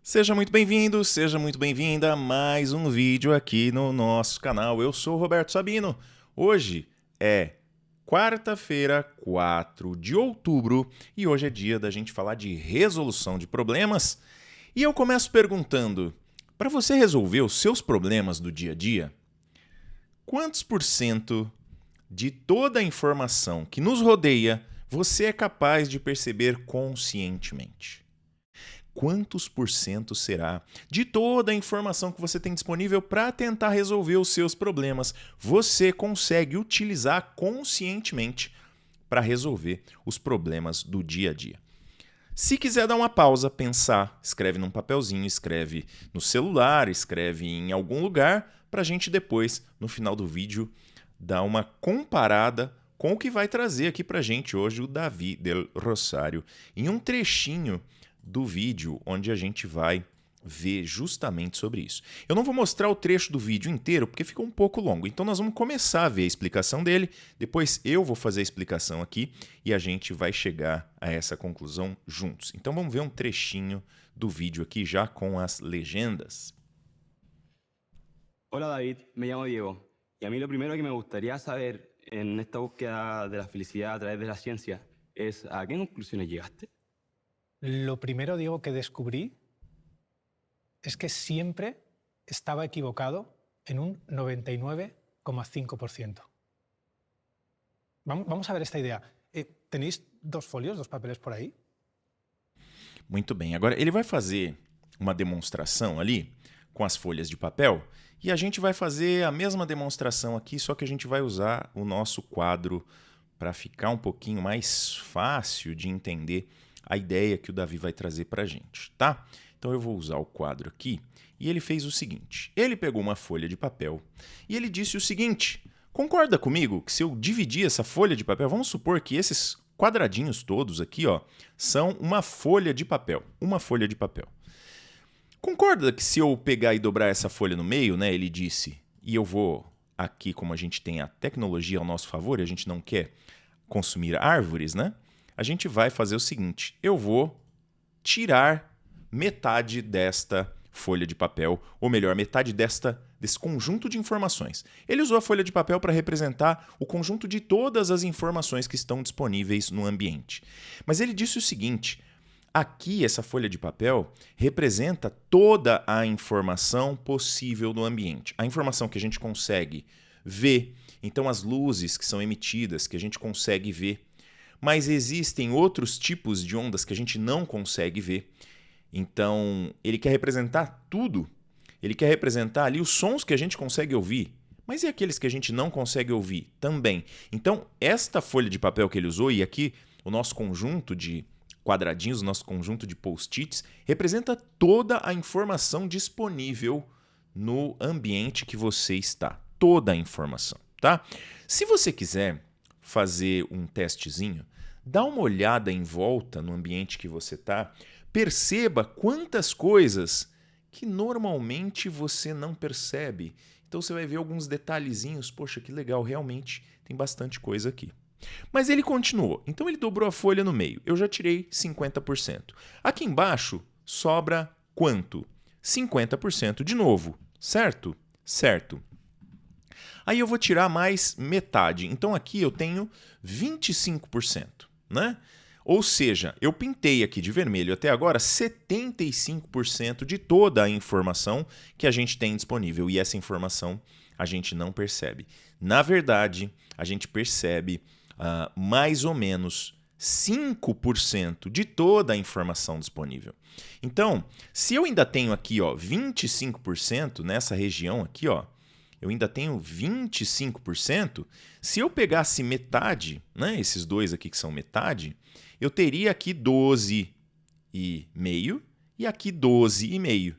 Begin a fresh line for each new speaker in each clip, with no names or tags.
Seja muito bem-vindo, seja muito bem-vinda a mais um vídeo aqui no nosso canal. Eu sou o Roberto Sabino. Hoje é quarta-feira, 4 de outubro, e hoje é dia da gente falar de resolução de problemas. E eu começo perguntando: para você resolver os seus problemas do dia a dia, quantos por cento de toda a informação que nos rodeia você é capaz de perceber conscientemente? Quantos por cento será de toda a informação que você tem disponível para tentar resolver os seus problemas você consegue utilizar conscientemente para resolver os problemas do dia a dia? Se quiser dar uma pausa, pensar, escreve num papelzinho, escreve no celular, escreve em algum lugar, para a gente depois, no final do vídeo, dar uma comparada com o que vai trazer aqui para a gente hoje o Davi del Rosário, em um trechinho do vídeo onde a gente vai ver justamente sobre isso. Eu não vou mostrar o trecho do vídeo inteiro porque fica um pouco longo, então nós vamos começar a ver a explicação dele, depois eu vou fazer a explicação aqui e a gente vai chegar a essa conclusão juntos. Então vamos ver um trechinho do vídeo aqui já com as legendas.
Hola David, me llamo Diego y a mí lo primero que me gustaría saber en esta búsqueda de la felicidad a través de la ciencia es ¿a qué conclusiones llegaste?
Lo primero, Diego, que descubrí es que siempre estaba equivocado en un 99,5%. Vamos a ver esta idea. ¿Tenéis dos folios, dos papeles por ahí?
Muito bem, agora ele vai fazer uma demonstração ali com as folhas de papel e a gente vai fazer a mesma demonstração aqui, só que a gente vai usar o nosso quadro para ficar um pouquinho mais fácil de entender a ideia que o Davi vai trazer para a gente, tá? Então eu vou usar o quadro aqui e ele fez o seguinte, ele pegou uma folha de papel e ele disse o seguinte: concorda comigo que se eu dividir essa folha de papel, vamos supor que esses quadradinhos todos aqui, ó, são uma folha de papel, Concorda que se eu pegar e dobrar essa folha no meio, né, ele disse, e eu vou aqui, como a gente tem a tecnologia ao nosso favor e a gente não quer consumir árvores, né? A gente vai fazer o seguinte, eu vou tirar metade desta folha de papel, ou melhor, metade desse conjunto de informações. Ele usou a folha de papel para representar o conjunto de todas as informações que estão disponíveis no ambiente. Mas ele disse o seguinte: aqui, essa folha de papel representa toda a informação possível no ambiente. A informação que a gente consegue ver, então as luzes que são emitidas, que a gente consegue ver. Mas existem outros tipos de ondas que a gente não consegue ver. Então, ele quer representar tudo. Ele quer representar ali os sons que a gente consegue ouvir. Mas e aqueles que a gente não consegue ouvir também? Então, esta folha de papel que ele usou, e aqui o nosso conjunto de quadradinhos, o nosso conjunto de post-its, representa toda a informação disponível no ambiente que você está. Toda a informação, tá? Se você quiser fazer um testezinho, dá uma olhada em volta no ambiente que você está, perceba quantas coisas que normalmente você não percebe. Então você vai ver alguns detalhezinhos, poxa, que legal, realmente tem bastante coisa aqui. Mas ele continuou, então ele dobrou a folha no meio, eu já tirei 50%. Aqui embaixo sobra quanto? 50% de novo, certo? Certo. Aí eu vou tirar mais metade. Então aqui eu tenho 25%, né? Ou seja, eu pintei aqui de vermelho até agora 75% de toda a informação que a gente tem disponível. E essa informação a gente não percebe. Na verdade, a gente percebe mais ou menos 5% de toda a informação disponível. Então, se eu ainda tenho aqui, ó, 25% nessa região aqui, ó, eu ainda tenho 25%, se eu pegasse metade, né, esses dois aqui que são metade, eu teria aqui 12,5 e aqui 12,5.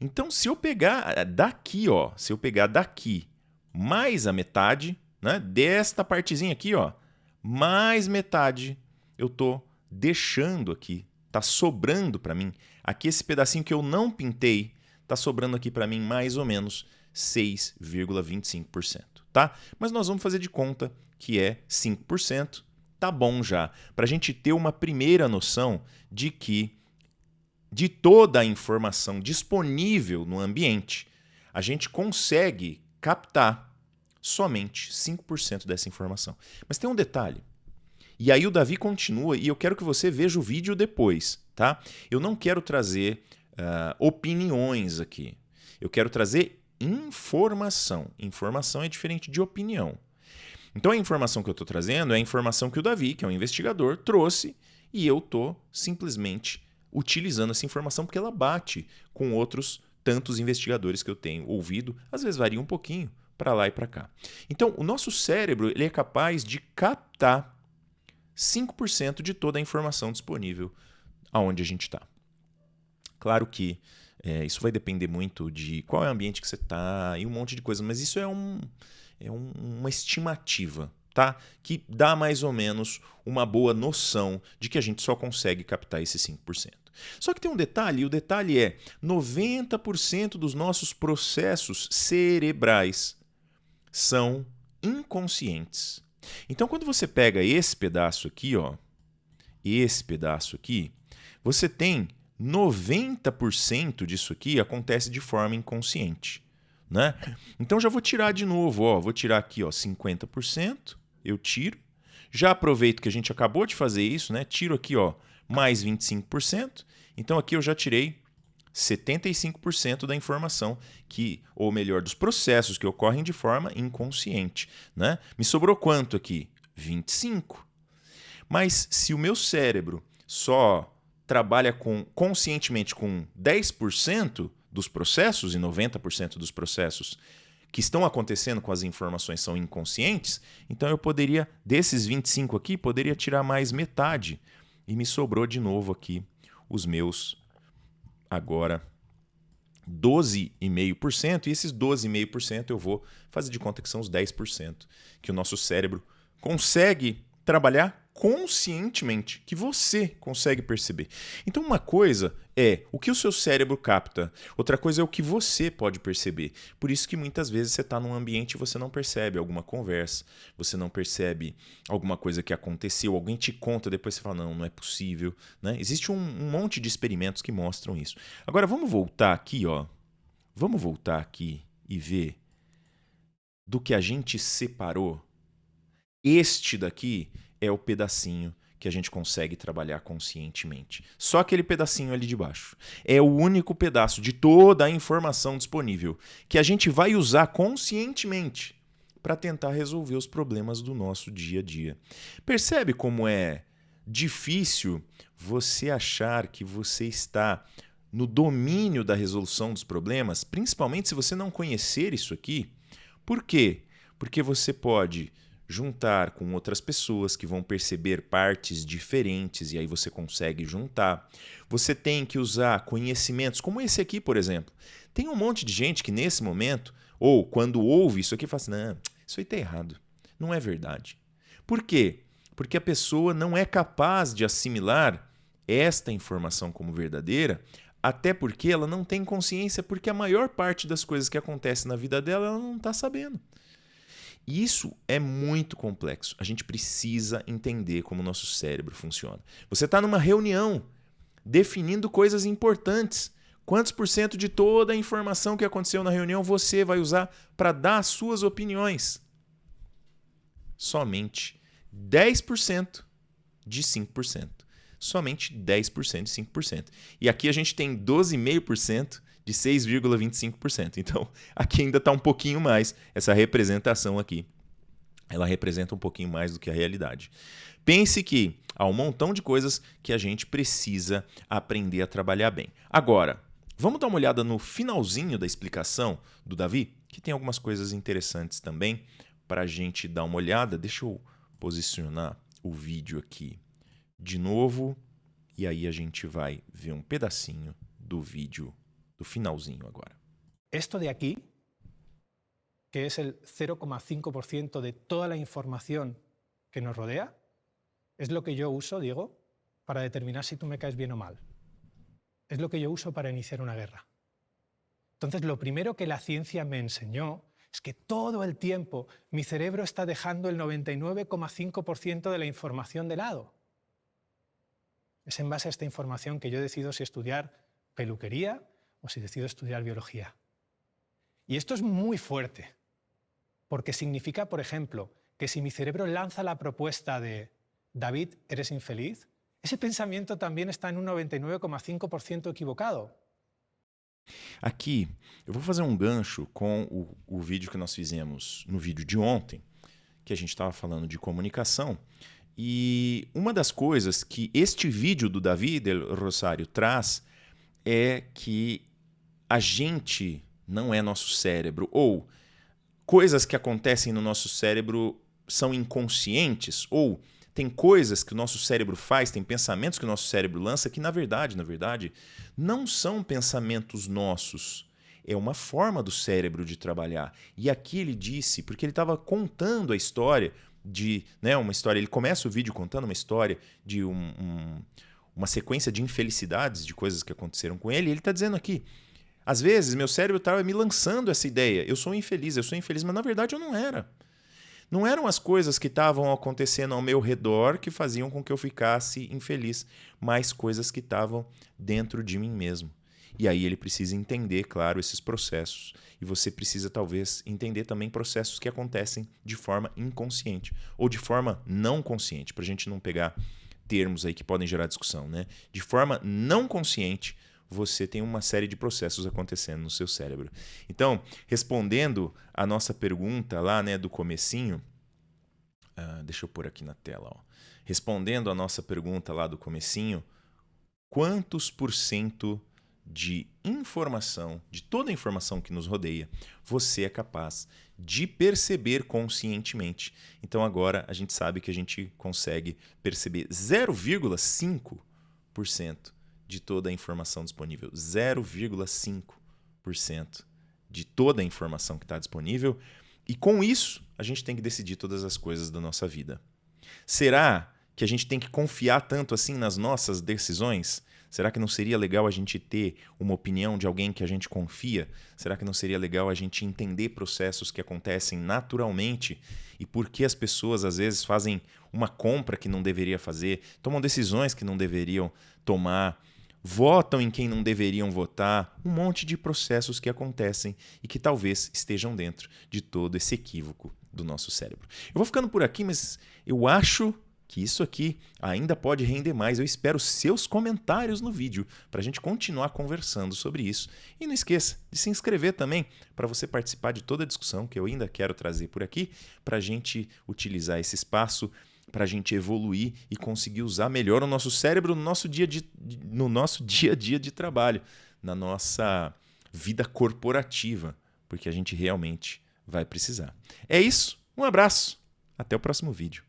Então, se eu pegar daqui, ó, se eu pegar daqui mais a metade, né, desta partezinha aqui, ó, mais metade, eu estou deixando aqui, está sobrando para mim. Aqui esse pedacinho que eu não pintei, está sobrando aqui para mim mais ou menos 6,25%, tá? Mas nós vamos fazer de conta que é 5%, tá bom já, para a gente ter uma primeira noção de que de toda a informação disponível no ambiente, a gente consegue captar somente 5% dessa informação. Mas tem um detalhe. E aí o Davi continua, e eu quero que você veja o vídeo depois, tá? Eu não quero trazer opiniões aqui. Eu quero trazer informação. Informação é diferente de opinião. Então a informação que eu estou trazendo é a informação que o Davi, que é um investigador, trouxe, e eu estou simplesmente utilizando essa informação porque ela bate com outros tantos investigadores que eu tenho ouvido. Às vezes varia um pouquinho para lá e para cá. Então o nosso cérebro ele é capaz de captar 5% de toda a informação disponível aonde a gente está. Claro que isso vai depender muito de qual é o ambiente que você está e um monte de coisa, mas isso é uma estimativa, tá? Que dá mais ou menos uma boa noção de que a gente só consegue captar esses 5%. Só que tem um detalhe, e o detalhe é 90% dos nossos processos cerebrais são inconscientes. Então, quando você pega esse pedaço aqui, ó, você tem 90% disso aqui acontece de forma inconsciente, né? Então, já vou tirar de novo, ó, vou tirar aqui, ó, 50%, eu tiro. Já aproveito que a gente acabou de fazer isso, né? Tiro aqui, ó, mais 25%. Então, aqui eu já tirei 75% da informação ou melhor, dos processos que ocorrem de forma inconsciente, né? Me sobrou quanto aqui? 25%. Mas se o meu cérebro só trabalha conscientemente com 10% dos processos e 90% dos processos que estão acontecendo com as informações são inconscientes, então eu poderia, desses 25 aqui, poderia tirar mais metade. E me sobrou de novo aqui os meus agora 12,5%, e esses 12,5% eu vou fazer de conta que são os 10% que o nosso cérebro consegue trabalhar conscientemente, que você consegue perceber. Então uma coisa é o que o seu cérebro capta, outra coisa é o que você pode perceber. Por isso que muitas vezes você está num ambiente e você não percebe alguma conversa, você não percebe alguma coisa que aconteceu, alguém te conta, depois você fala, não é possível, né? Existe um monte de experimentos que mostram isso. Agora vamos voltar aqui, ó. Vamos voltar aqui e ver do que a gente separou. Este daqui é o pedacinho que a gente consegue trabalhar conscientemente. Só aquele pedacinho ali de baixo. É o único pedaço de toda a informação disponível que a gente vai usar conscientemente para tentar resolver os problemas do nosso dia a dia. Percebe como é difícil você achar que você está no domínio da resolução dos problemas, principalmente se você não conhecer isso aqui? Por quê? Porque você pode juntar com outras pessoas que vão perceber partes diferentes e aí você consegue juntar. Você tem que usar conhecimentos como esse aqui, por exemplo. Tem um monte de gente que nesse momento, ou quando ouve isso aqui, fala assim, não, isso aí está errado, não é verdade. Por quê? Porque a pessoa não é capaz de assimilar esta informação como verdadeira, até porque ela não tem consciência, porque a maior parte das coisas que acontecem na vida dela, ela não está sabendo. Isso é muito complexo. A gente precisa entender como o nosso cérebro funciona. Você está numa reunião definindo coisas importantes. Quantos por cento de toda a informação que aconteceu na reunião você vai usar para dar as suas opiniões? Somente 10% de 5%. Somente 10% de 5%. E aqui a gente tem 12,5% de 6,25%. Então, aqui ainda está um pouquinho mais. Essa representação aqui, ela representa um pouquinho mais do que a realidade. Pense que há um montão de coisas que a gente precisa aprender a trabalhar bem. Agora, vamos dar uma olhada no finalzinho da explicação do Davi, que tem algumas coisas interessantes também para a gente dar uma olhada. Deixa eu posicionar o vídeo aqui de novo e aí a gente vai ver um pedacinho do vídeo do finalzinho agora.
Esto de aquí, que es el 0,5% de toda la información que nos rodea, es lo que yo uso, Diego, para determinar si tú me caes bien o mal. Es lo que yo uso para iniciar una guerra. Entonces, lo primero que la ciencia me enseñó es que todo el tiempo mi cerebro está dejando el 99,5% de la información de lado. Es en base a esta información que yo decido si estudiar peluquería o si decido estudiar biología. Y esto es muy fuerte, porque significa, por ejemplo, que si mi cerebro lanza la propuesta de David, eres infeliz, esse pensamento também está em 99,5% equivocado.
Aqui, eu vou fazer um gancho com o vídeo que nós fizemos no vídeo de ontem, que a gente estava falando de comunicação. E uma das coisas que este vídeo do Davi Del Rosário traz é que a gente não é nosso cérebro, ou coisas que acontecem no nosso cérebro são inconscientes, ou tem coisas que o nosso cérebro faz, tem pensamentos que o nosso cérebro lança que, na verdade, não são pensamentos nossos. É uma forma do cérebro de trabalhar. E aqui ele disse, porque ele estava contando a história de, né, uma história, ele começa o vídeo contando uma história de uma sequência de infelicidades, de coisas que aconteceram com ele, e ele está dizendo aqui, às vezes meu cérebro estava me lançando essa ideia, eu sou infeliz, mas na verdade eu não era. Não eram as coisas que estavam acontecendo ao meu redor que faziam com que eu ficasse infeliz, mas coisas que estavam dentro de mim mesmo. E aí ele precisa entender, claro, esses processos. E você precisa, talvez, entender também processos que acontecem de forma inconsciente ou de forma não consciente, para a gente não pegar termos aí que podem gerar discussão, né? De forma não consciente, você tem uma série de processos acontecendo no seu cérebro. Então, respondendo a nossa pergunta lá, né, do comecinho, deixa eu pôr aqui na tela, ó. Respondendo a nossa pergunta lá do comecinho, quantos por cento de informação, de toda a informação que nos rodeia, você é capaz de perceber conscientemente? Então agora a gente sabe que a gente consegue perceber 0,5% de toda a informação disponível. 0,5% de toda a informação que está disponível. E com isso, a gente tem que decidir todas as coisas da nossa vida. Será que a gente tem que confiar tanto assim nas nossas decisões? Será que não seria legal a gente ter uma opinião de alguém que a gente confia? Será que não seria legal a gente entender processos que acontecem naturalmente e por que as pessoas às vezes fazem uma compra que não deveria fazer, tomam decisões que não deveriam tomar, votam em quem não deveriam votar, um monte de processos que acontecem e que talvez estejam dentro de todo esse equívoco do nosso cérebro. Eu vou ficando por aqui, mas eu acho que isso aqui ainda pode render mais. Eu espero seus comentários no vídeo para a gente continuar conversando sobre isso. E não esqueça de se inscrever também para você participar de toda a discussão que eu ainda quero trazer por aqui para a gente utilizar esse espaço, para a gente evoluir e conseguir usar melhor o nosso cérebro no nosso dia a dia de trabalho, na nossa vida corporativa, porque a gente realmente vai precisar. É isso, um abraço, até o próximo vídeo.